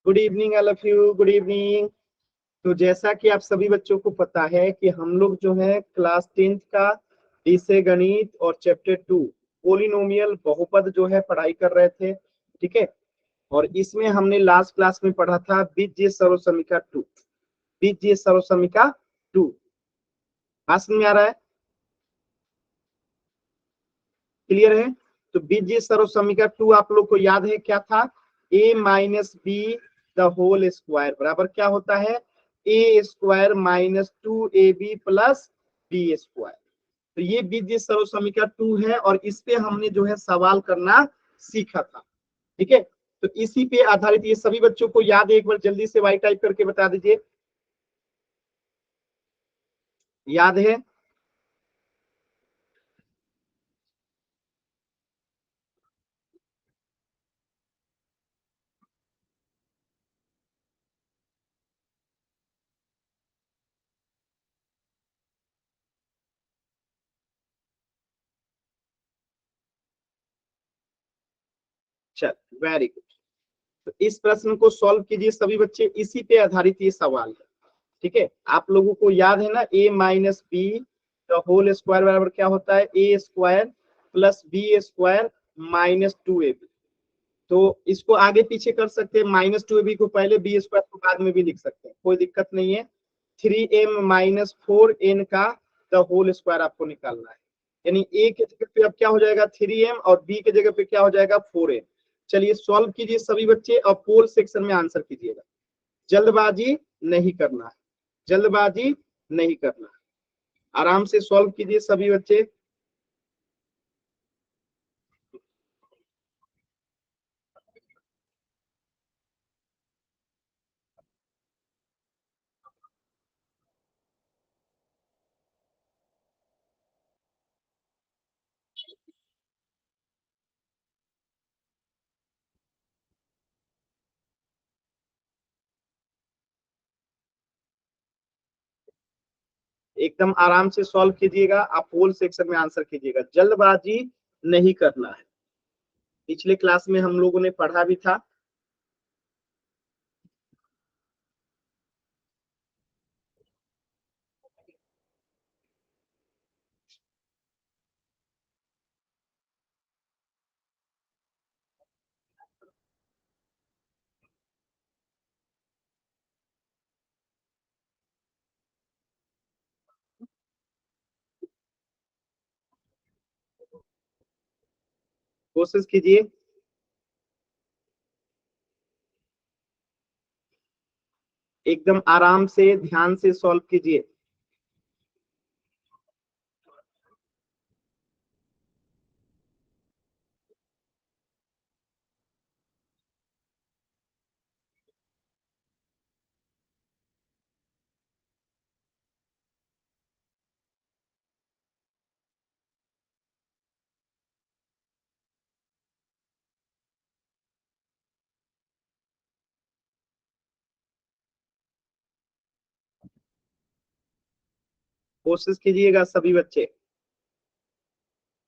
Good evening all of you, good evening. तो जैसा कि आप सभी बच्चों को पता है कि हम लोग जो है क्लास 10th का विषय गणित और चैप्टर 2 पोलिनोमियल बहुपद जो है पढ़ाई कर रहे थे। ठीक है। और इसमें हमने लास्ट क्लास में पढ़ा था बीजगणित सर्वसमीका 2। बीजगणित सर्वसमीका 2 बात समझ में आ रहा है? क्लियर है? तो बीजगणित सर्वसमीका 2 आप लोग को याद है क्या था? a minus B the whole square बराबर क्या होता है? a square minus 2ab plus B square. तो ये बीजगणित सर्वसमीका 2 है और इस पे हमने जो है सवाल करना सीखा था। ठीक है। तो इसी पे आधारित ये सभी बच्चों को याद है? एक बार जल्दी से वाई टाइप करके बता दीजिए, याद है? चल, वेरी गुड। तो इस प्रश्न को सॉल्व कीजिए सभी बच्चे, इसी पे आधारित ये सवाल है। ठीक है। आप लोगों को याद है ना, a minus B the whole square बराबर क्या होता है? A square plus B square minus 2ab। तो इसको आगे पीछे कर सकते हैं, माइनस 2ab को पहले, बी स्क्वायर को बाद में भी लिख सकते हैं, कोई दिक्कत नहीं है। 3m माइनस 4n का द होल स्क्वायर आपको निकालना है। यानी a के जगह पे अब क्या हो जाएगा? 3m और b के जगह पे क्या हो जाएगा? 4n। चलिए सॉल्व कीजिए सभी बच्चे और पोल सेक्शन में आंसर कीजिएगा। जल्दबाजी नहीं करना है, जल्दबाजी नहीं करना है, आराम से सॉल्व कीजिए सभी बच्चे। एकदम आराम से सॉल्व कीजिएगा, आप पोल सेक्शन में आंसर कीजिएगा, जल्दबाजी नहीं करना है। पिछले क्लास में हम लोगों ने पढ़ा भी था। कोशिश कीजिए, एकदम आराम से ध्यान से सॉल्व कीजिए। कोशिश कीजिएगा सभी बच्चे,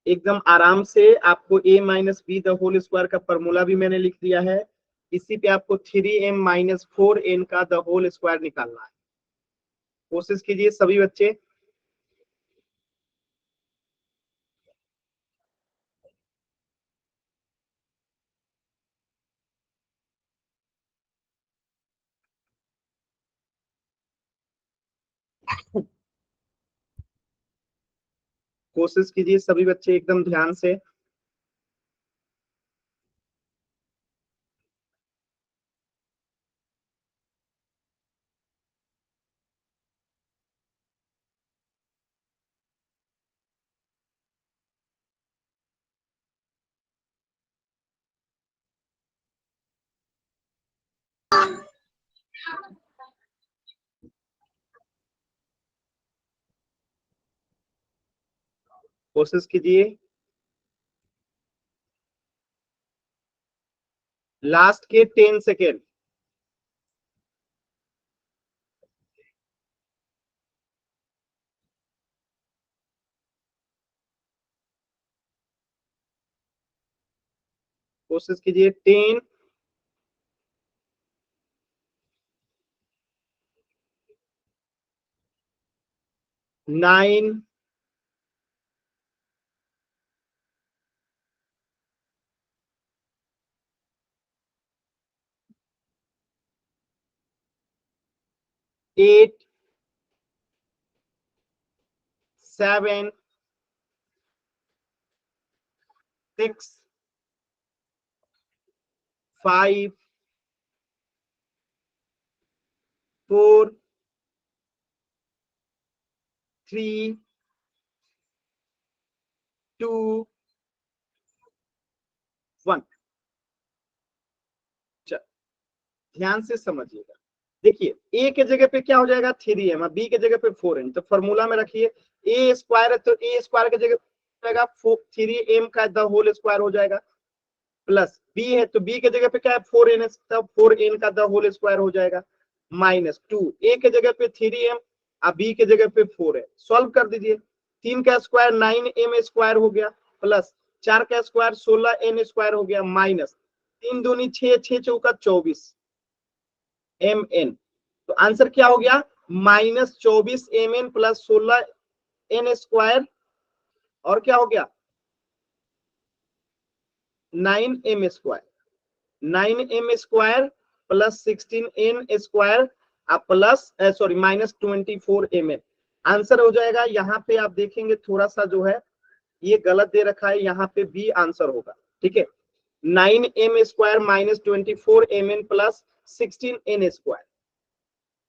एकदम आराम से। आपको a minus B the whole square का फॉर्मूला भी मैंने लिख दिया है। इसी पे आपको 3m माइनस 4n का द होल स्क्वायर निकालना है। कोशिश कीजिए सभी बच्चे। कोशिश कीजिए सभी बच्चे एकदम ध्यान से। कोशिश कीजिए, लास्ट के 10 सेकेंड। कोशिश कीजिए, 10, 9 8 7 6 5 4 3 2 1। ध्यान से समझिएगा। देखिए ए के जगह पे क्या हो जाएगा 3m, बी के जगह पे 4n, तो फॉर्मूला में रखिए ए स्क्वायर है तो ए स्क्वायर के जगह पे जाएगा 3m का द होल स्क्वायर हो जाएगा, प्लस बी है तो बी के जगह पे क्या है 4n है, तब 4n का द होल स्क्वायर हो जाएगा, माइनस 2 ए के जगह पे 3m, अब बी के जगह पे 4 है, सॉल्व कर दीजिए। 3 का स्क्वायर 9m स्क्वायर हो गया, प्लस 4 का स्क्वायर 16n स्क्वायर हो गया, माइनस 3 दूनी 6, 6 चौका 24 mn। तो आंसर क्या हो गया -24mn प्लस 16n स्क्वायर, और क्या हो गया 9m square, 9m square plus 16n square plus sorry -24mn। Answer हो जाएगा। यहाँ पे आप देखेंगे थोड़ा सा जो है ये गलत दे रखा है, यहाँ पे बी आंसर होगा। ठीक है, 9m square -24mn plus 16n square.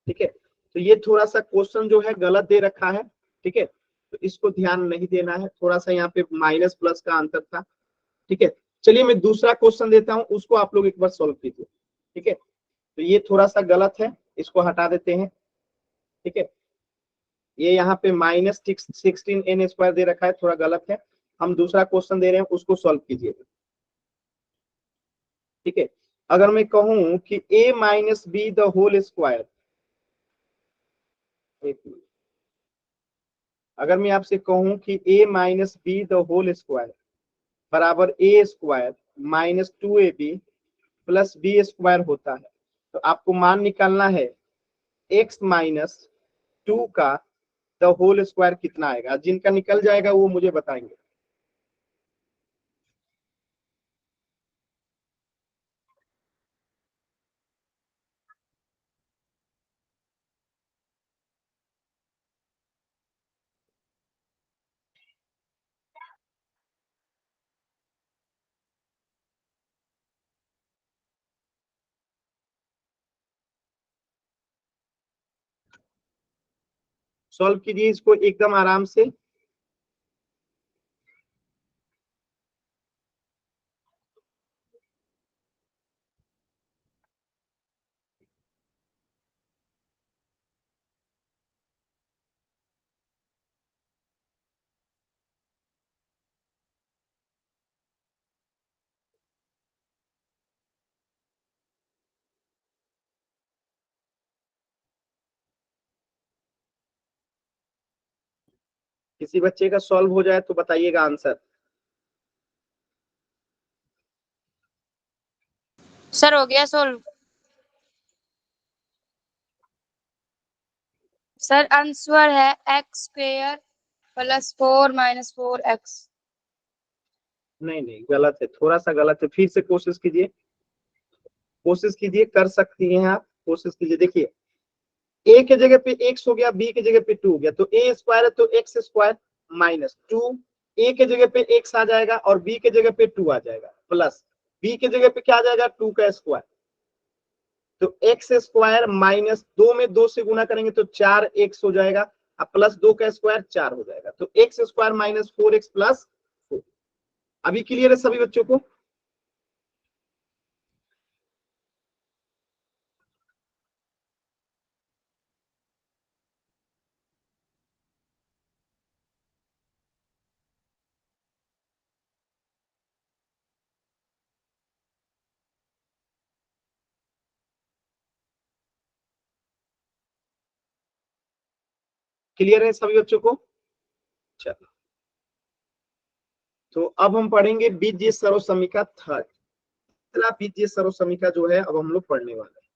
ठीक है, तो ये थोड़ा सा क्वेश्चन जो है गलत दे रखा है। ठीक है, तो इसको ध्यान नहीं देना है, थोड़ा सा यहाँ पे माइनस प्लस का अंतर था। ठीक है, चलिए मैं दूसरा क्वेश्चन देता हूं, उसको आप लोग एक बार सॉल्व कीजिए। ठीक है, तो ये थोड़ा सा गलत है, इसको हटा देते हैं। ठीक है, ये यहाँ पे -16n स्क्वायर दे रखा है, थोड़ा गलत है। हम दूसरा क्वेश्चन दे रहे हैं, उसको सॉल्व कीजिए। ठीक है, अगर मैं कहूं कि a minus B the whole square, अगर मैं आपसे कहूं कि a minus B the whole square बराबर A square -2ab plus B square होता है, तो आपको मान निकालना है x माइनस 2 का द होल स्क्वायर कितना आएगा। जिनका निकल जाएगा वो मुझे बताएंगे। सॉल्व कीजिए इसको एकदम आराम से। किसी बच्चे का सॉल्व हो जाए तो बताइएगा आंसर। सर हो गया सोल्व। सर आंसर है x square plus 4 minus 4x। नहीं नहीं, गलत है, थोड़ा सा गलत है, फिर से कोशिश कीजिए, कोशिश कीजिए, कर सकती हैं आप, कोशिश कीजिए। देखिए ए के जगह पे x हो गया, बी के जगह पे 2 हो गया, तो ए स्क्वायर है तो एक्स स्क्वायर माइनस 2, ए के जगह पे x आ जाएगा और बी के जगह पे 2 आ जाएगा, प्लस बी के जगह पे क्या आ जाएगा 2 का स्क्वायर, तो एक्स स्क्वायर माइनस 2 में 2 से गुना करेंगे तो 4x हो जाएगा, अब प्लस 2 का स्क्वायर 4 हो जाएगा, तो x square minus 4x plus 4। अभी क्लियर है सभी बच्चों को? क्लियर है सभी बच्चों को? चलो, तो अब हम पढ़ेंगे बीजीय सर्वसमीका थर्ड। तीसरा बीजीय सर्वसमीका जो है अब हम लोग पढ़ने वाले हैं।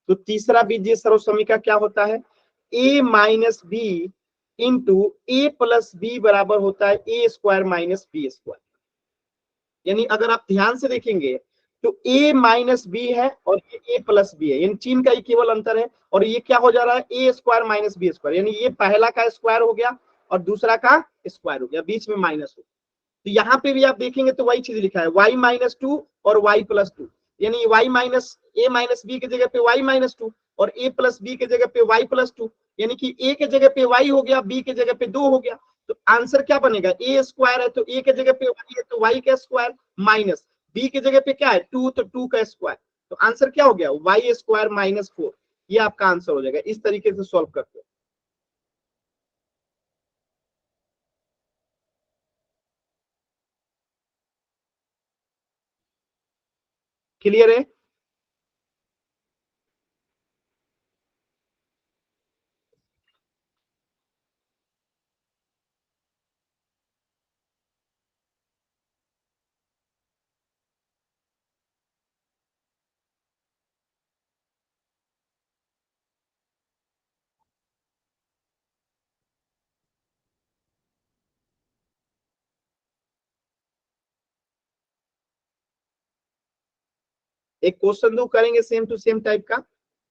तो तीसरा बीजीय सर्वसमीका क्या होता है, a minus B into A plus B बराबर होता है A square minus B square. यानी अगर आप ध्यान से देखेंगे तो a माइनस बी है और ये a प्लस बी है, यानी चिन्ह का ही केवल अंतर है। और ये क्या हो जा रहा है, A square minus B square, यानी ये पहला का स्क्वायर हो गया और दूसरा का स्क्वायर हो गया, बीच में माइनस हो। तो यहाँ पे भी आप देखेंगे तो वही चीज लिखा है y माइनस टू और y प्लस टू, यानी y माइनस ए माइनस बी की जगह पे y माइनस टू और a प्लस बी की जगह पे y प्लस टू, यानी कि a के जगह पे y हो गया, b के जगह पे 2 हो गया। तो आंसर क्या बनेगा, ए स्क्वायर है तो ए के जगह पे y है तो y का स्क्वायर माइनस बी की जगह पे क्या है 2 तो 2 का स्क्वायर। तो आंसर क्या हो गया, y स्क्वायर माइनस 4। ये आपका आंसर हो जाएगा। इस तरीके से सॉल्व करते हैं। क्लियर है? एक क्वेश्चन दो, करेंगे सेम टू सेम टाइप का।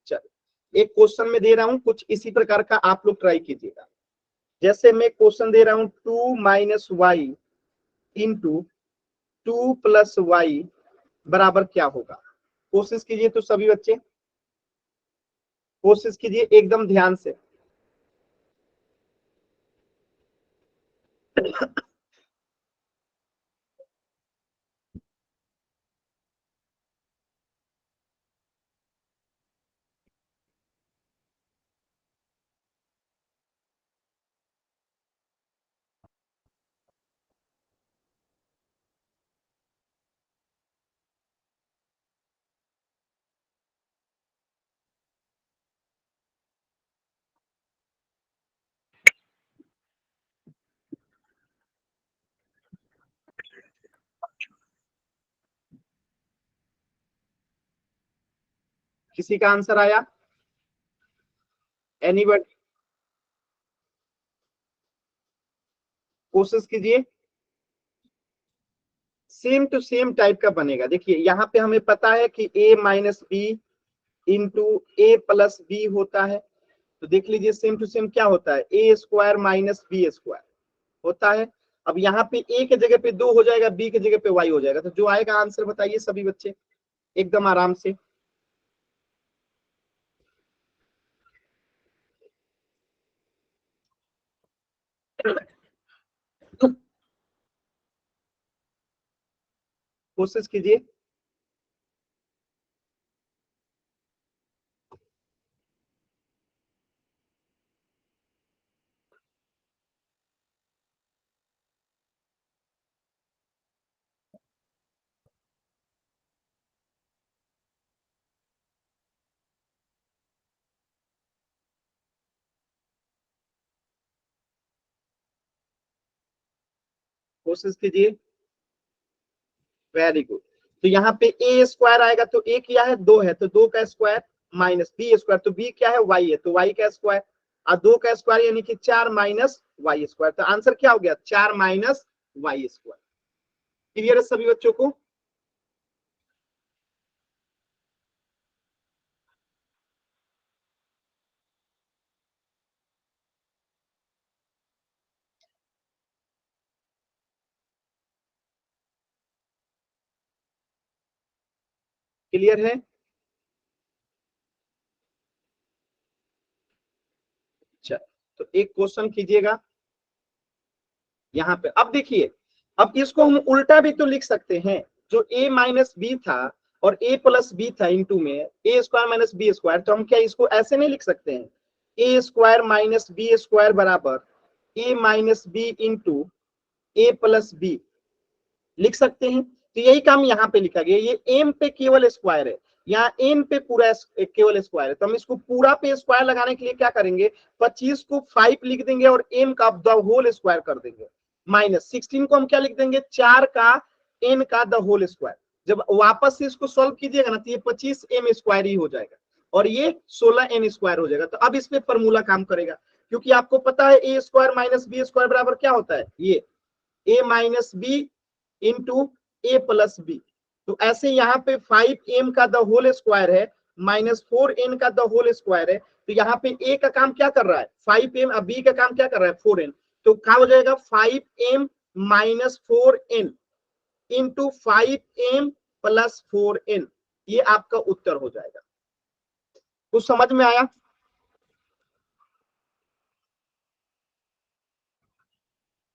चलो एक क्वेश्चन में दे रहा हूं, कुछ इसी प्रकार का आप लोग ट्राई कीजिएगा। जैसे मैं क्वेश्चन दे रहा हूं 2 minus Y into 2 plus Y बराबर क्या होगा। कोशिश कीजिए तो सभी बच्चे, कोशिश कीजिए एकदम ध्यान से। किसी का आंसर आया? एनीबडी? कोशिश कीजिए। सेम टू सेम टाइप का बनेगा। देखिए यहाँ पे हमें पता है कि a minus B into A plus B होता है। तो देख लीजिए सेम टू सेम क्या होता है, A square minus B square होता है। अब यहाँ पे ए के जगह पे 2 हो जाएगा, बी के जगह पे y हो जाएगा। तो जो आएगा आंसर बताइए सभी बच्चे एकदम आराम से। कोशिश कीजिए। कोशिश कीजिए। Very good. तो यहाँ पे ए स्क्वायर आएगा तो ए क्या है, 2 है तो 2 का स्क्वायर माइनस बी स्क्वायर, तो बी क्या है, वाई है तो वाई का स्क्वायर और 2 का स्क्वायर यानी कि 4 माइनस वाई स्क्वायर। तो आंसर क्या हो गया, 4 माइनस वाई स्क्वायर। क्लियर है सभी बच्चों को? क्लियर है? अच्छा तो एक क्वेश्चन कीजिएगा यहाँ पे। अब देखिए, अब इसको हम उल्टा भी तो लिख सकते हैं। जो a माइनस बी था और a प्लस बी था इंटू में ए स्क्वायर माइनस बी स्क्वायर, तो हम क्या इसको ऐसे नहीं लिख सकते हैं, ए स्क्वायर माइनस बी स्क्वायर बराबर ए minus B into A plus B लिख सकते हैं। तो यही काम यहाँ पे लिखा गया। ये एम पे केवल स्क्वायर है, यहाँ एम पे पूरा केवल स्क्वायर है। तो हम इसको पूरा पे स्क्वायर लगाने के लिए क्या करेंगे, 25 को 5 लिख देंगे और एम का द होल स्क्वायर कर देंगे। माइनस 16 को हम क्या लिख देंगे, 4 का एन का द होल स्क्वायर। जब वापस से इसको सॉल्व कीजिएगा ना तो ये 25 एम स्क्वायर ही हो जाएगा और ये 16 एन स्क्वायर हो जाएगा। तो अब इस पे फॉर्मूला काम करेगा। क्योंकि आपको पता है A square minus B square बराबर क्या होता है, ये ए minus B into A plus B. तो ऐसे यहाँ पे 5m का द होल स्क्वायर है माइनस 4n का द होल स्क्वायर है, तो यहाँ पे a का काम क्या कर रहा है 5m, अब b का काम क्या कर रहा है 4n, तो क्या हो जाएगा 5m minus 4n into 5m plus 4n, ये आपका उत्तर हो जाएगा। कुछ समझ में आया?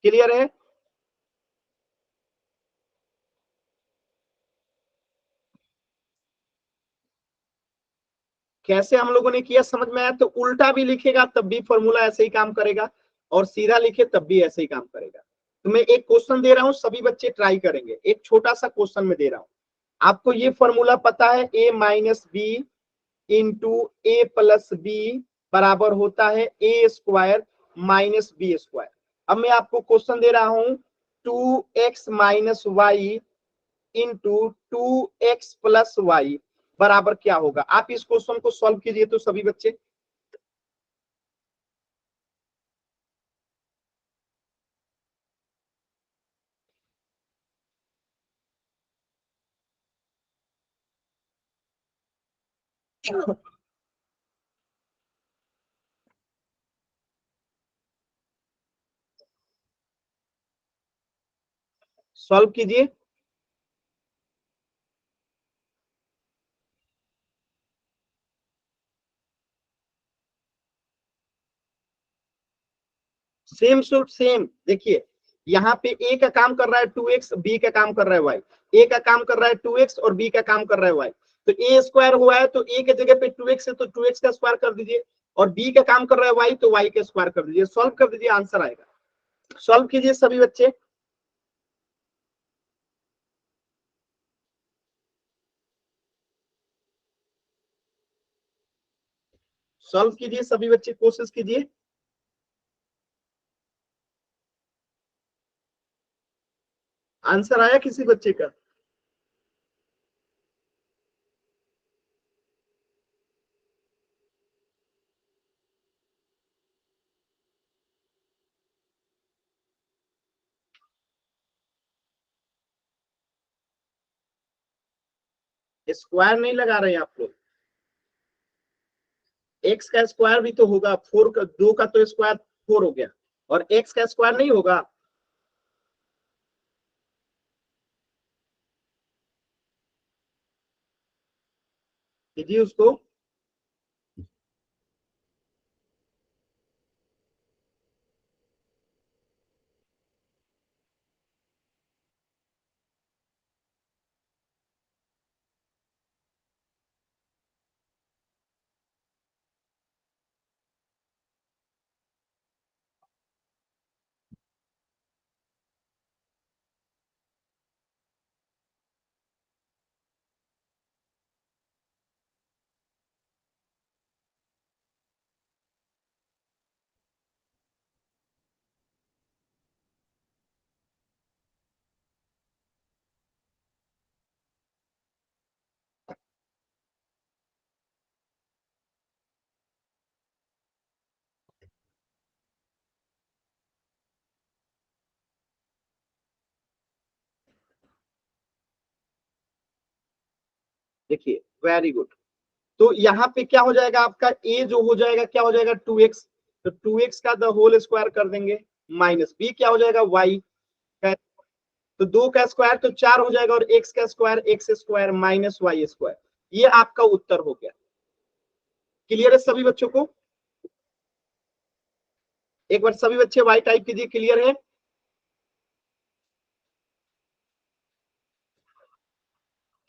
क्लियर है? कैसे हम लोगों ने किया समझ में आया? तो उल्टा भी लिखेगा तब भी फॉर्मूला ऐसे ही काम करेगा, और सीधा लिखे तब भी ऐसे ही काम करेगा। तो मैं एक क्वेश्चन दे रहा हूं, सभी बच्चे ट्राई करेंगे। एक छोटा सा क्वेश्चन में दे रहा हूं, आपको ये फॉर्मूला पता है a minus B into A plus B बराबर होता है A square minus B square. अब मैं आपको क्वेश्चन दे रहा हूं 2x minus Y into 2x plus Y बराबर क्या होगा। आप इस क्वेश्चन को सॉल्व कीजिए तो सभी बच्चे। सॉल्व कीजिए। Same suit same. देखिए यहाँ पे ए का काम कर रहा है 2x, बी का काम कर रहा है y, ए का काम कर रहा है 2x और बी का काम कर रहा है y। तो ए स्क्वायर हुआ है तो ए के जगह पे 2x है तो 2x का स्क्वायर कर दीजिए, और बी का काम कर रहा है y तो y का स्क्वायर कर दीजिए। सॉल्व कर दीजिए, आंसर आएगा। सॉल्व कीजिए सभी बच्चे। सॉल्व कीजिए सभी बच्चे, कोशिश कीजिए। आंसर आया किसी बच्चे का? स्क्वायर नहीं लगा रहे हैं आप लोग? एक्स का स्क्वायर भी तो होगा, 4 का, 2 का तो स्क्वायर 4 हो गया, और एक्स का स्क्वायर नहीं होगा? कीजिए उसको। देखिए वेरी गुड। तो यहाँ पे क्या हो जाएगा आपका a जो हो जाएगा क्या हो जाएगा 2x, तो 2x का द होल स्क्वायर कर देंगे, माइनस b क्या हो जाएगा y का, तो 2 का स्क्वायर तो 4 हो जाएगा, और x का square x square minus y square, ये आपका उत्तर हो गया। क्लियर है सभी बच्चों को? एक बार सभी बच्चे y टाइप कीजिए। क्लियर है?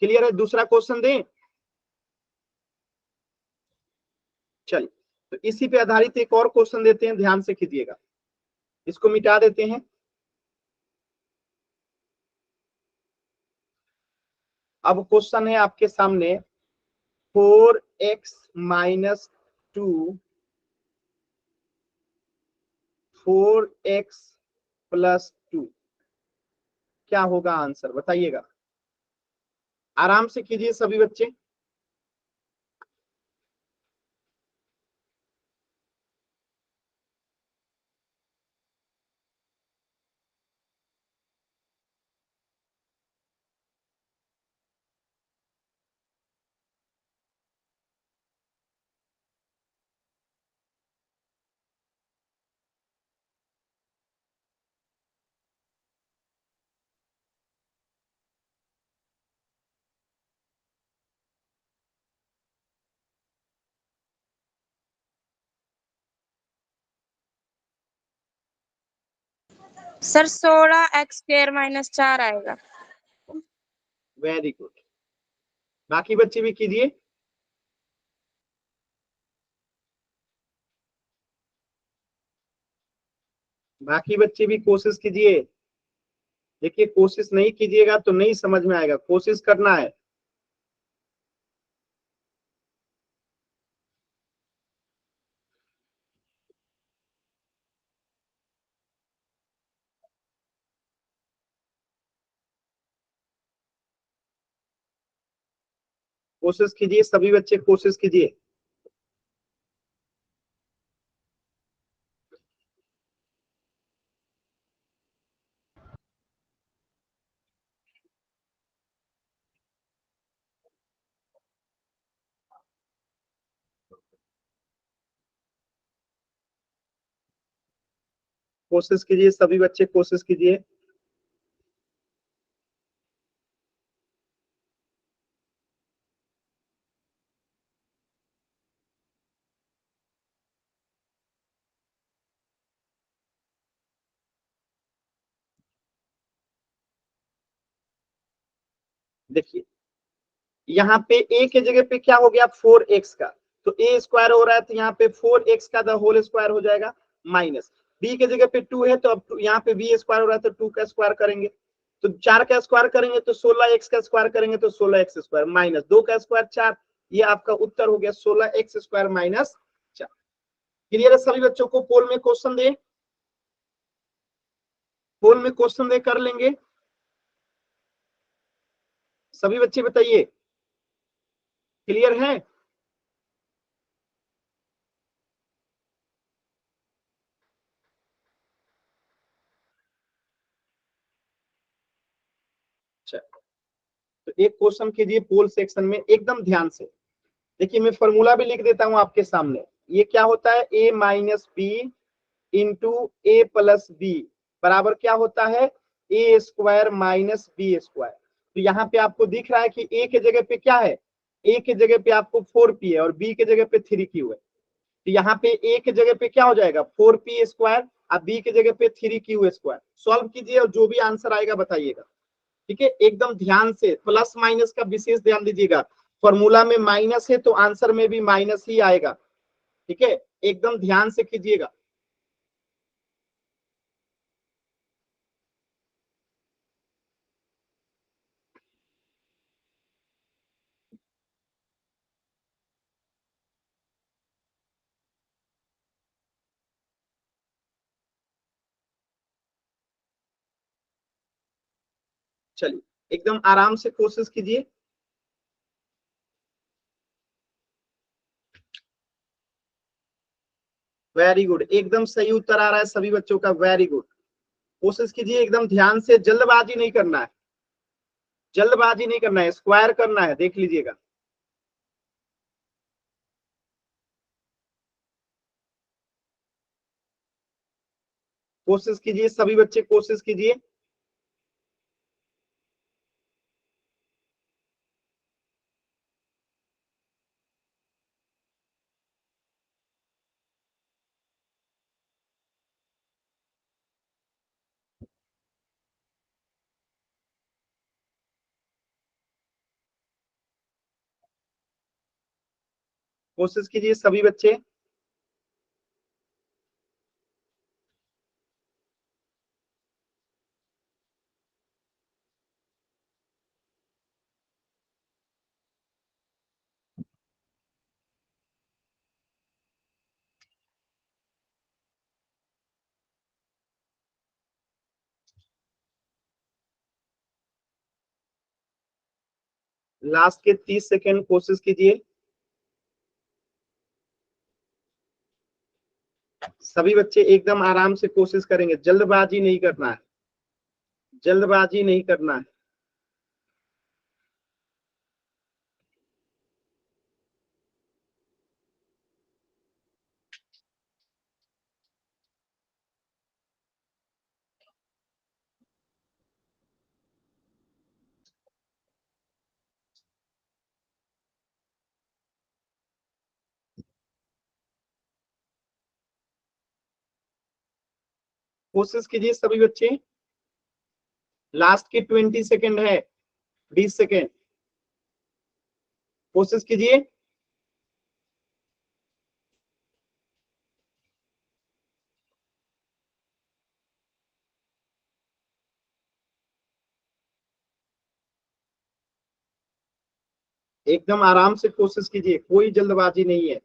क्लियर है? दूसरा क्वेश्चन दें? चलिए, तो इसी पे आधारित एक और क्वेश्चन देते हैं, ध्यान से कीजिएगा। इसको मिटा देते हैं। अब क्वेश्चन है आपके सामने 4x माइनस 2 4x प्लस 2, क्या होगा आंसर बताइएगा। आराम से कीजिए सभी बच्चे। सर 16 x² - 4 आएगा। Very good. बाकी बच्चे भी कीजिए। बाकी बच्चे भी कोशिश कीजिए। देखिए कोशिश नहीं कीजिएगा तो नहीं समझ में आएगा, कोशिश करना है। कोशिश कीजिए, सभी बच्चे कोशिश कीजिए। कोशिश कीजिए, सभी बच्चे कोशिश कीजिए। देखिए यहाँ पे ए के जगह पे क्या हो गया, 4x का, तो ए स्क्वायर हो रहा है तो यहाँ पे 4x का द होल स्क्वायर हो जाएगा माइनस। बी के जगह पे 2 है तो अब यहाँ पे बी स्क्वायर हो रहा है तो 2 का स्क्वायर करेंगे, तो 4 का स्क्वायर करेंगे तो 16x का स्क्वायर करेंगे तो 16x स्क्वायर माइनस 2 का स्क्वायर 4। ये आपका उत्तर हो गया 16x स्क्वायर माइनस 4। क्लियर है सभी बच्चों को? पोल में क्वेश्चन दे, पोल में क्वेश्चन दे कर लेंगे सभी बच्चे, बताइए क्लियर है? अच्छा, तो एक क्वेश्चन कीजिए पोल सेक्शन में एकदम ध्यान से। देखिए मैं फॉर्मूला भी लिख देता हूं आपके सामने। ये क्या होता है, a minus B into A plus B बराबर क्या होता है, A square minus B square. तो यहाँ पे आपको दिख रहा है कि ए के जगह पे क्या है, ए के जगह पे आपको 4p है और बी के जगह पे 3q है। तो यहाँ पे ए के जगह पे क्या हो जाएगा 4p स्क्वायर और बी के जगह पे 3q स्क्वायर। सॉल्व कीजिए और जो भी आंसर आएगा बताइएगा। ठीक है, एकदम ध्यान से, प्लस माइनस का विशेष ध्यान दीजिएगा। फॉर्मूला में माइनस है तो आंसर में भी माइनस ही आएगा। ठीक है, एकदम ध्यान से कीजिएगा। चलिए एकदम आराम से कोशिश कीजिए। वेरी गुड, एकदम सही उत्तर आ रहा है सभी बच्चों का, वेरी गुड। कोशिश कीजिए एकदम ध्यान से, जल्दबाजी नहीं करना है, जल्दबाजी नहीं करना है, स्क्वायर करना है, देख लीजिएगा। कोशिश कीजिए सभी बच्चे, कोशिश कीजिए। कोशिश कीजिए सभी बच्चे। लास्ट के 30 सेकेंड कोशिश कीजिए सभी बच्चे, एकदम आराम से कोशिश करेंगे, जल्दबाजी नहीं करना है, जल्दबाजी नहीं करना है। कोशिश कीजिए सभी बच्चे, लास्ट के 20 सेकेंड है, 20 सेकेंड, कोशिश कीजिए। एकदम आराम से कोशिश कीजिए, कोई जल्दबाजी नहीं है।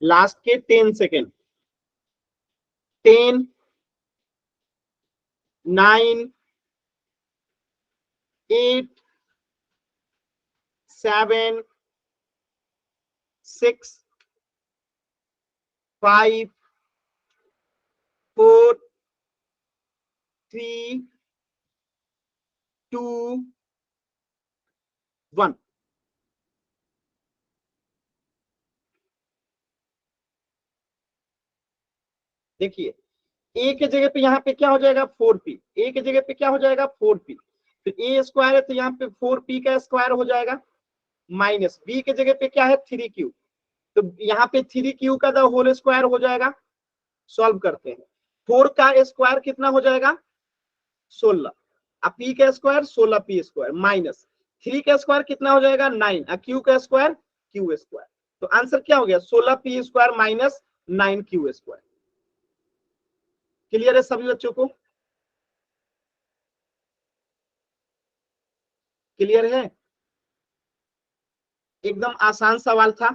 लास्ट के 10 सेकेंड, 10, 9, 8, 7, 6, 5, 4, 3, 2, 1। देखिए ए के जगह पे यहाँ पे क्या हो जाएगा 4p, ए के जगह पे क्या हो जाएगा 4p, तो ए स्क्वायर है तो यहाँ पे 4p का स्क्वायर हो जाएगा, माइनस बी के जगह पे क्या है 3q, तो यहाँ पे 3q का द होल स्क्वायर हो जाएगा। सॉल्व करते हैं, 4 का स्क्वायर कितना हो जाएगा 16, अब p का स्क्वायर 16p स्क्वायर, माइनस 3 का स्क्वायर कितना हो जाएगा 9, q का स्क्वायर q स्क्वायर, तो आंसर क्या हो गया 16p square minus 9q square. Clear है सभी बच्चों को? क्लियर है? एकदम आसान सवाल था,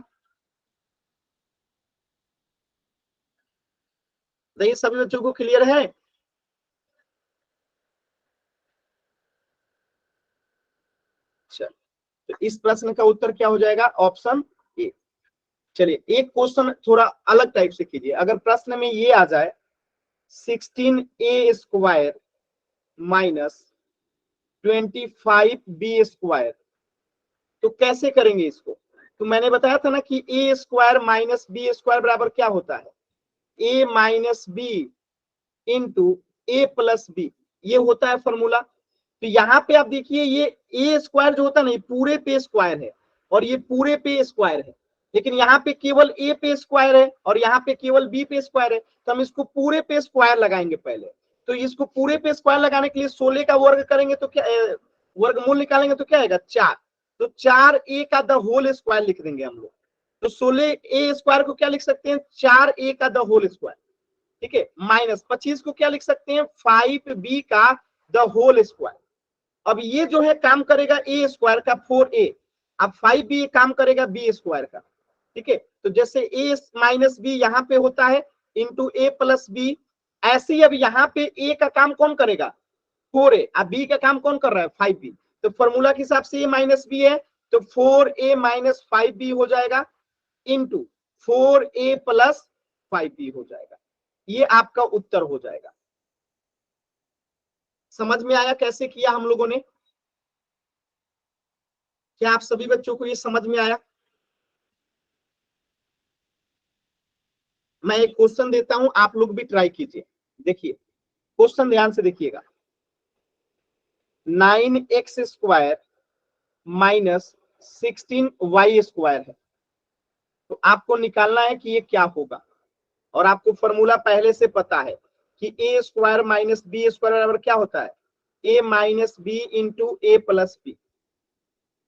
नहीं सभी बच्चों को क्लियर है? अच्छा, तो इस प्रश्न का उत्तर क्या हो जाएगा ऑप्शन ए। चलिए एक क्वेश्चन थोड़ा अलग टाइप से कीजिए, अगर प्रश्न में ये आ जाए 16a square minus 25b square, तो कैसे करेंगे इसको? तो मैंने बताया था ना कि ए स्क्वायर माइनस बी स्क्वायर बराबर क्या होता है, ए minus B into A plus B, ये होता है फॉर्मूला। तो यहाँ पे आप देखिए ये ए स्क्वायर जो होता है ना, ये पूरे पे स्क्वायर है और ये पूरे पे स्क्वायर है, लेकिन यहाँ पे केवल ए पे स्क्वायर है और यहाँ पे केवल बी पे स्क्वायर है, तो हम इसको पूरे पे स्क्वायर लगाएंगे पहले। तो इसको पूरे पे स्क्वायर लगाने के लिए 16 का वर्ग करेंगे तो क्या, वर्गमूल निकालेंगे तो क्या आएगा 4, तो 4a का द होल स्क्वायर लिख देंगे हम लोग। तो 16a स्क्वायर को क्या लिख सकते हैं 4a का द होल स्क्वायर, ठीक है, माइनस 25 को क्या लिख सकते हैं 5b का द होल स्क्वायर। अब ये जो है काम करेगा ए स्क्वायर का 4a, अब 5b काम करेगा बी स्क्वायर का, ठीक है। तो जैसे a माइनस बी यहाँ पे होता है इंटू ए प्लस बी, ऐसे ही अब यहाँ पे a का काम कौन करेगा 4a, अब b का काम कौन कर रहा है 5b, तो फॉर्मूला के हिसाब से a माइनस बी है तो 4a माइनस 5b हो जाएगा इंटू 4a प्लस 5b हो जाएगा, ये आपका उत्तर हो जाएगा। समझ में आया कैसे किया हम लोगों ने? क्या आप सभी बच्चों को ये समझ में आया? मैं एक क्वेश्चन देता हूं, आप लोग भी ट्राई कीजिए। देखिए क्वेश्चन ध्यान से देखिएगा, 9x square minus 16y square है, तो आपको निकालना है कि ये क्या होगा, और आपको फॉर्मूला पहले से पता है कि ए स्क्वायर माइनस बी स्क्वायर बराबर क्या होता है ए minus B into A plus B,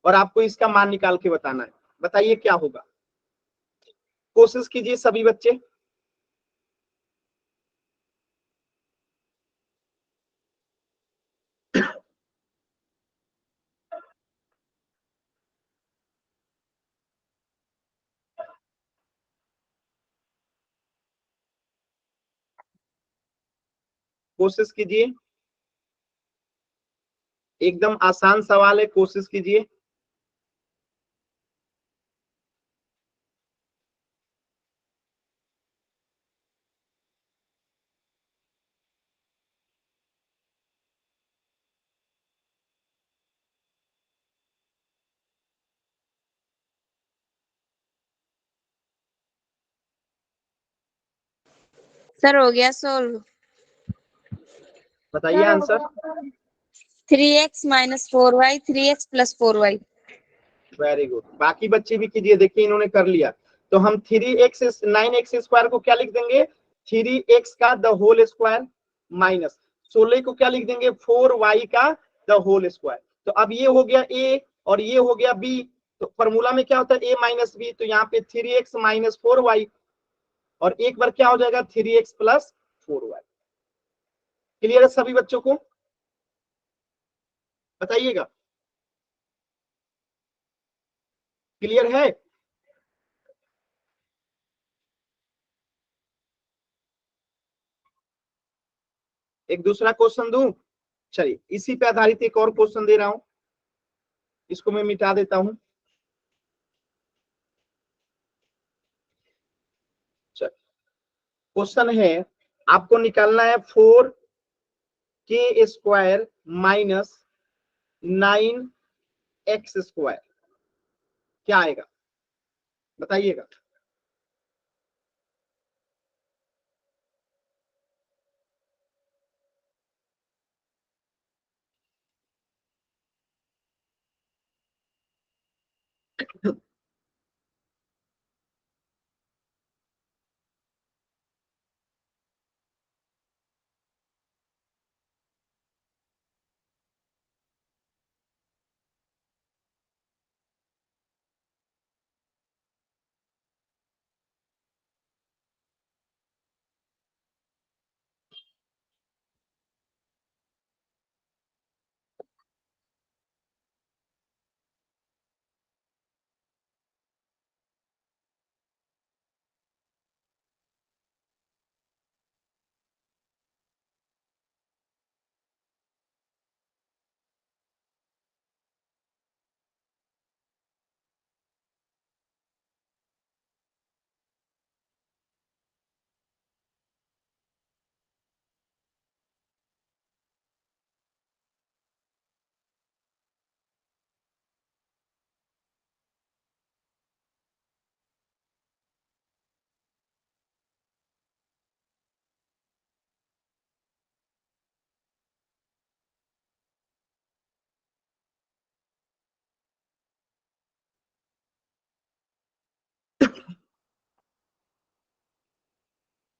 और आपको इसका मान निकाल के बताना है। बताइए क्या होगा, कोशिश कीजिए सभी बच्चे। कोशिश कीजिए, एकदम आसान सवाल है, कोशिश कीजिए। सर हो गया सोल्व। बताइए answer. 3x minus 4y 3x plus 4y। Very good, बाकी बच्चे भी कीजिए, देखिए इन्होंने कर लिया। तो हम 9x स्क्वायर को क्या लिख देंगे, 3x का द होल स्क्वायर माइनस 16 को क्या लिख देंगे, 4y का द होल स्क्वायर। तो अब ये हो गया a और ये हो गया b। तो फॉर्मूला में क्या होता है a माइनस b, तो यहाँ पे 3x माइनस 4y और एक बार क्या हो जाएगा 3x प्लस 4y। क्लियर है सभी बच्चों को, बताइएगा क्लियर है। एक दूसरा क्वेश्चन दूं, चलिए इसी पे आधारित एक और क्वेश्चन दे रहा हूं, इसको मैं मिटा देता हूं। क्वेश्चन है, आपको निकालना है 4k² माइनस 9x², क्या आएगा बताइएगा।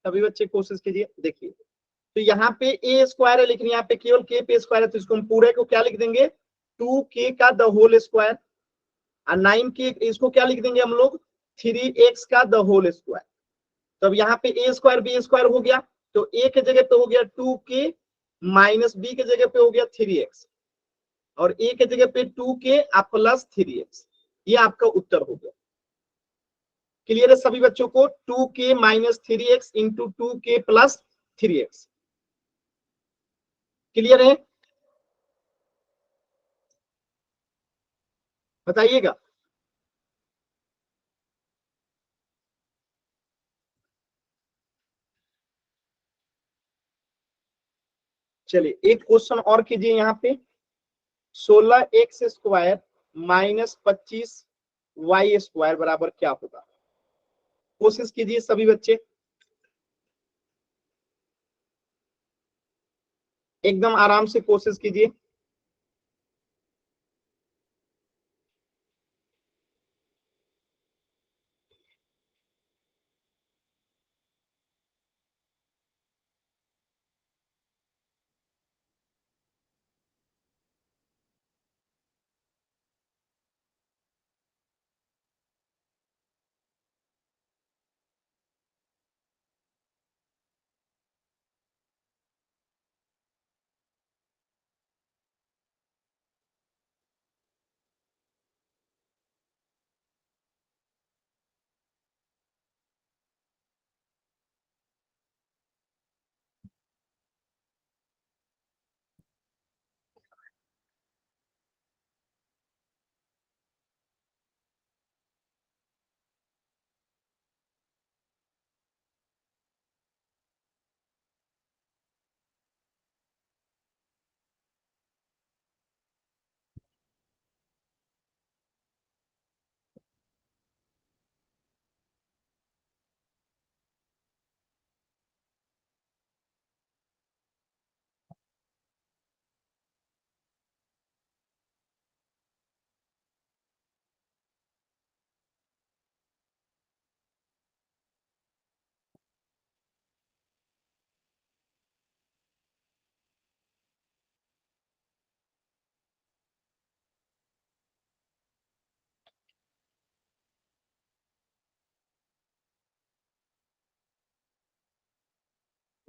सभी बच्चे कोशिश कीजिए, देखिए तो यहाँ पे a² है लेकिन यहाँ पे केवल k पे स्क्वायर है, तो इसको हम पूरे को क्या लिख देंगे 2k का द होल स्क्वायर, और 9k इसको क्या लिख देंगे हम लोग 3x का द होल स्क्वायर। तो अब यहाँ पे a² b² हो गया, तो a के जगह पे हो गया 2k माइनस b के जगह पे हो गया 3x और a के जगह पे 2k प्लस 3x, ये आपका उत्तर हो गया। क्लियर है सभी बच्चों को, 2k minus 3x into 2k plus 3x, clear है बताइएगा। चलिए एक क्वेश्चन और कीजिए, यहाँ पे 16x² माइनस 25y² बराबर क्या होगा, कोशिश कीजिए सभी बच्चे, एकदम आराम से कोशिश कीजिए।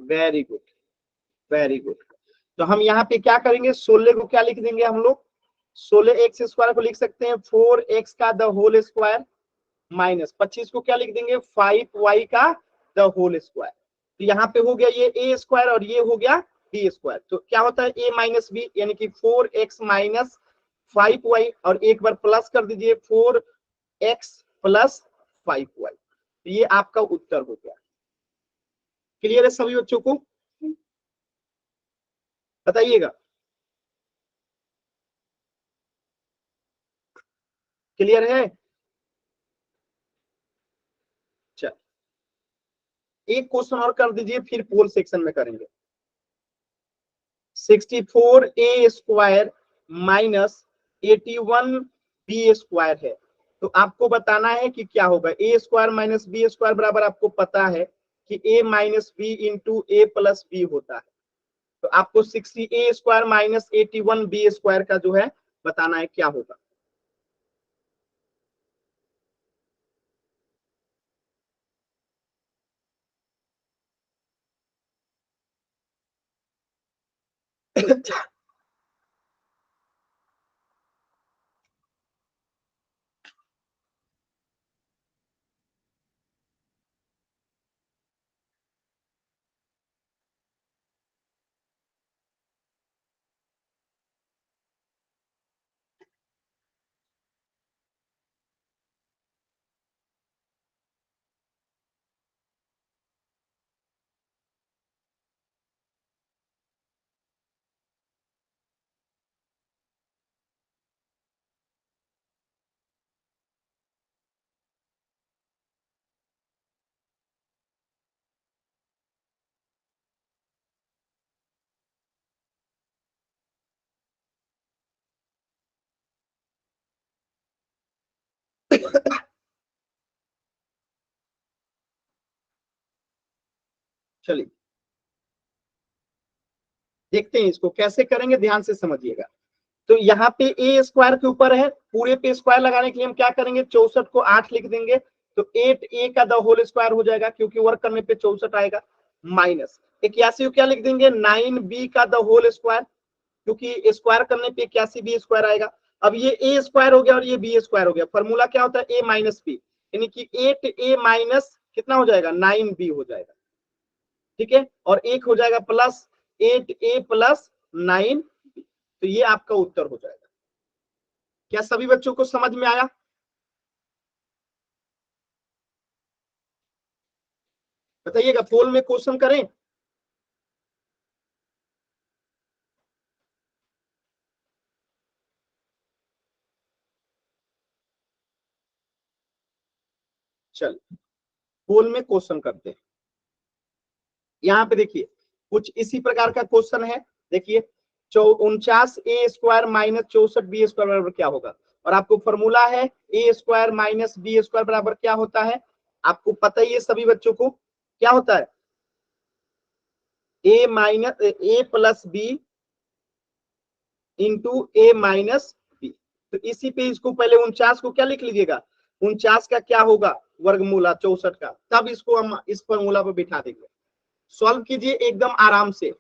Very good, very good. तो हम यहाँ पे क्या करेंगे, 16 को क्या लिख देंगे हम लोग, 16x² को लिख सकते हैं 4x का द होल स्क्वायर माइनस 25 को क्या लिख देंगे 5y का द होल स्क्वायर। तो यहाँ पे हो गया ये a स्क्वायर और ये हो गया b स्क्वायर। तो क्या होता है a माइनस बी यानी कि 4x माइनस 5y और एक बार प्लस कर दीजिए 4x प्लस 5y। तो ये आपका उत्तर हो गया। क्लियर है सभी बच्चों को, बताइएगा। क्लियर है। चल एक क्वेश्चन और कर दीजिए फिर पोल सेक्शन में करेंगे। 64a² माइनस 81b² है। तो आपको बताना है कि क्या होगा, a² माइनस b² बराबर आपको पता है कि a minus B into A plus B होता है। तो आपको 60a² माइनस 81b² का जो है बताना है क्या होगा। चलिए देखते हैं इसको कैसे करेंगे, ध्यान से समझिएगा। तो यहाँ पे a² के ऊपर है, पूरे पे स्क्वायर लगाने के लिए हम क्या करेंगे 64 को 8 लिख देंगे तो 8a का द होल स्क्वायर हो जाएगा क्योंकि वर्क करने पे 64 आएगा, माइनस 81 को क्या लिख देंगे 9b का द होल स्क्वायर क्योंकि स्क्वायर करने पे 81b² आएगा। अब ये a² हो गया और ये b² हो गया, फॉर्मूला क्या होता है a माइनस बी यानी कि 8a माइनस कितना हो जाएगा 9b हो जाएगा, ठीक है। और एक हो जाएगा प्लस 8a प्लस 9, तो ये आपका उत्तर हो जाएगा। क्या सभी बच्चों को समझ में आया। बताइएगा पोल में क्वेश्चन करें। चल पोल में क्वेश्चन करते हैं। यहाँ पे देखिए कुछ इसी प्रकार का क्वेश्चन है। देखिए 49a² माइनस 64b² बराबर क्या होगा, और आपको फॉर्मूला है a² माइनस b² बराबर क्या होता है, आपको पता ही है सभी बच्चों को क्या होता है a minus a plus B into A minus B. तो इसी पे इसको पहले 49 को क्या लिख लीजिएगा, 49 का क्या होगा वर्गमूला 64 का, तब इसको हम इस फॉर्मूला पर बिठा देंगे। सॉल्व कीजिए एकदम आराम से,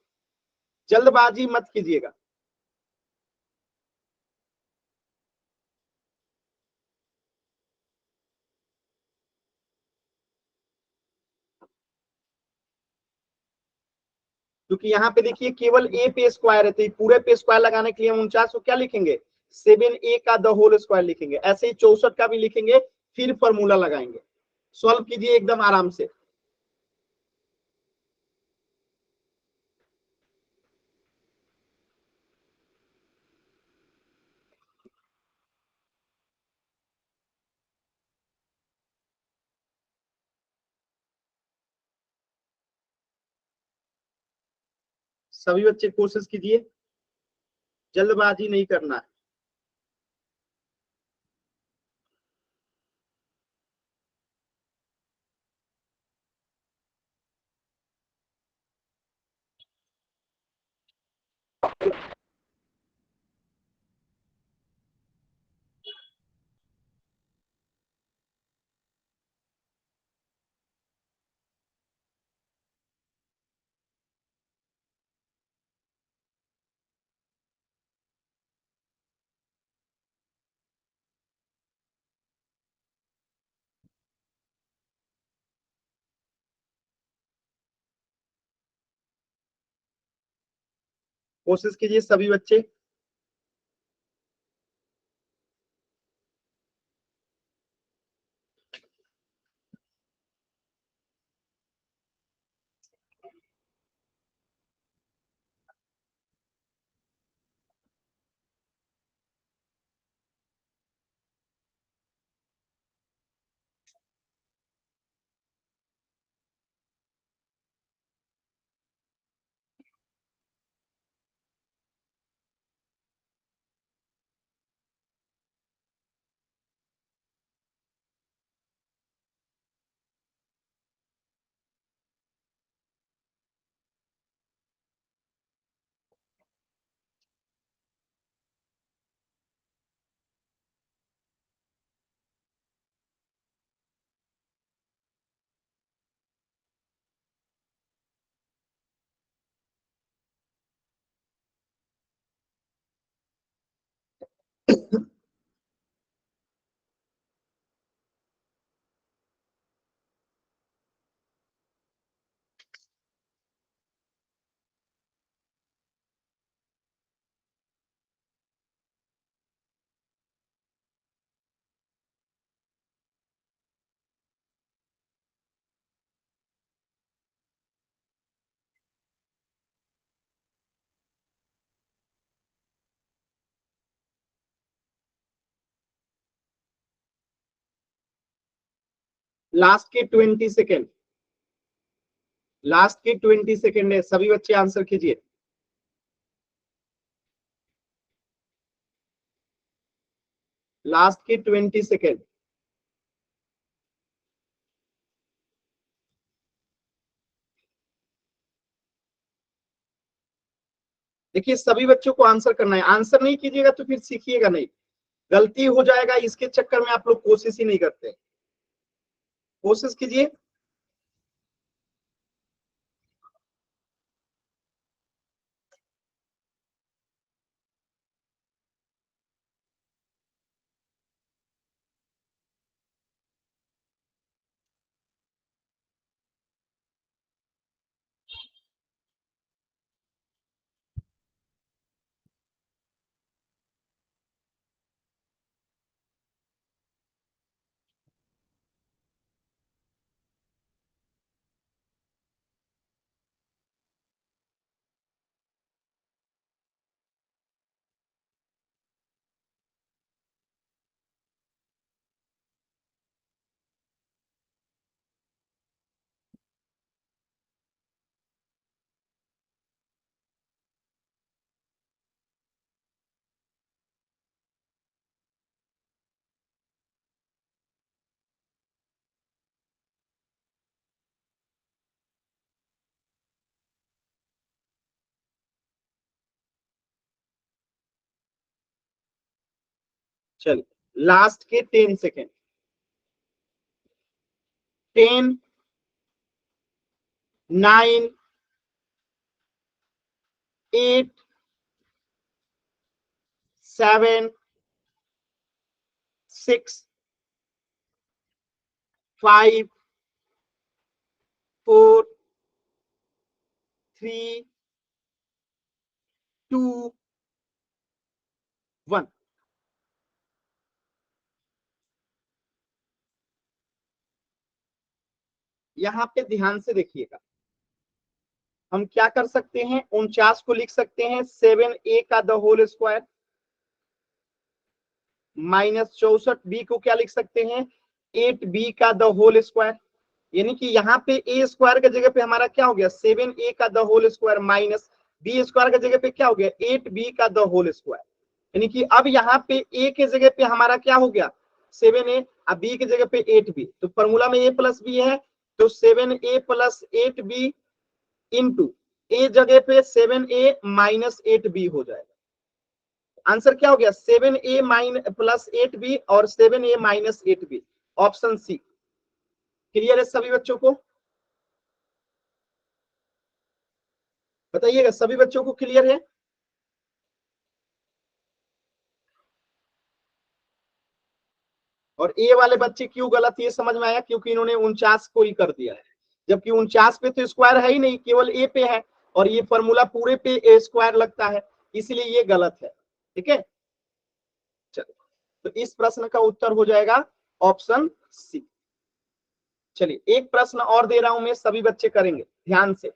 जल्दबाजी मत कीजिएगा। क्योंकि यहाँ पे देखिए केवल ए पे स्क्वायर है, तो पूरे पे स्क्वायर लगाने के लिए हम 49 को क्या लिखेंगे 7a का द होल स्क्वायर लिखेंगे, ऐसे ही 64 का भी लिखेंगे, फिर फॉर्मूला लगाएंगे। सॉल्व कीजिए एकदम आराम से। सभी बच्चे कोशिश कीजिए, जल्दबाजी नहीं करना है। कोशिश कीजिए सभी बच्चे। लास्ट के 20 सेकेंड, लास्ट के 20 सेकेंड है, सभी बच्चे आंसर कीजिए। लास्ट के 20 सेकेंड। देखिए सभी बच्चों को आंसर करना है, आंसर नहीं कीजिएगा तो फिर सीखिएगा नहीं, गलती हो जाएगा, इसके चक्कर में आप लोग कोशिश ही नहीं करते। कोशिश कीजिए। चल लास्ट के 10 सेकेंड। 10, 9, 8, 7, 6, 5, 4, 3, 2, 1। यहाँ पे ध्यान से देखिएगा, हम क्या कर सकते हैं, 49 को लिख सकते हैं 7a का the whole square minus 64b को क्या लिख सकते हैं 8b का द होल स्क्वायर, यानी कि यहाँ पे a स्क्वायर की जगह पे हमारा क्या हो गया 7a का the whole square minus b square की जगह पे क्या हो गया 8b का द होल स्क्वायर, यानी कि अब यहाँ पे a के जगह पे हमारा क्या हो गया 7a, अब b की जगह पे 8b, तो फॉर्मूला में a प्लस b है तो 7a plus 8b into a जगह पे 7a माइनस 8b हो जाएगा। आंसर क्या हो गया 7a माइनस प्लस 8b और 7a minus 8b, option C. Clear है सभी बच्चों को? बताइएगा सभी बच्चों को क्लियर है? और ए वाले बच्चे क्यों गलत, ये समझ में आया, क्योंकि इन्होंने 49 को ही कर दिया है, जबकि 49 पे तो स्क्वायर है ही नहीं, केवल ए पे है, और ये फॉर्मूला पूरे पे ए स्क्वायर लगता है, इसलिए ये गलत है। ठीक है, चलो तो इस प्रश्न का उत्तर हो जाएगा ऑप्शन सी। चलिए एक प्रश्न और दे रहा हूं मैं, सभी बच्चे करेंगे ध्यान से।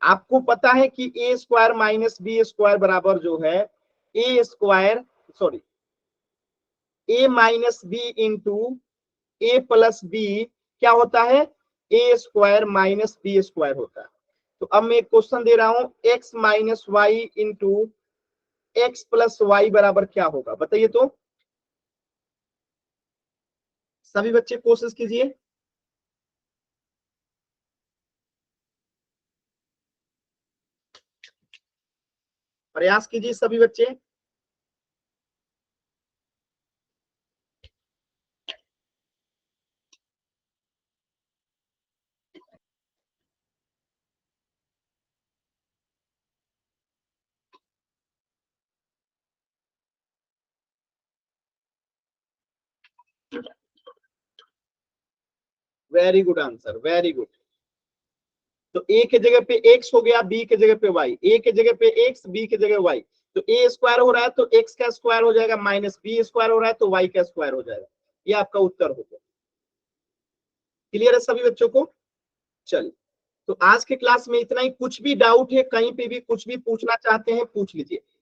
आपको पता है कि ए स्क्वायर माइनस बी स्क्वायर बराबर जो है A square sorry A minus B into A plus B क्या होता है, A square minus B square होता है। तो अब मैं एक क्वेश्चन दे रहा हूं, X minus Y into X plus Y बराबर क्या होगा, बताइए तो सभी बच्चे कोशिश कीजिए। प्रयास कीजिए सभी बच्चे। Very good answer, very good. तो ए के जगह पे एक्स हो गया, बी के जगह पे वाई, ए के जगह पे एक्स, बी के जगह वाई। तो ए स्क्वायर हो रहा है तो एक्स का स्क्वायर हो जाएगा, माइनस बी स्क्वायर हो रहा है तो वाई का स्क्वायर हो जाएगा। ये आपका उत्तर हो गया। क्लियर है सभी बच्चों को? चलिए तो आज के क्लास में इतना ही। कुछ भी डाउट है, कहीं पे भी कुछ भी पूछना चाहते हैं पूछ लीजिए।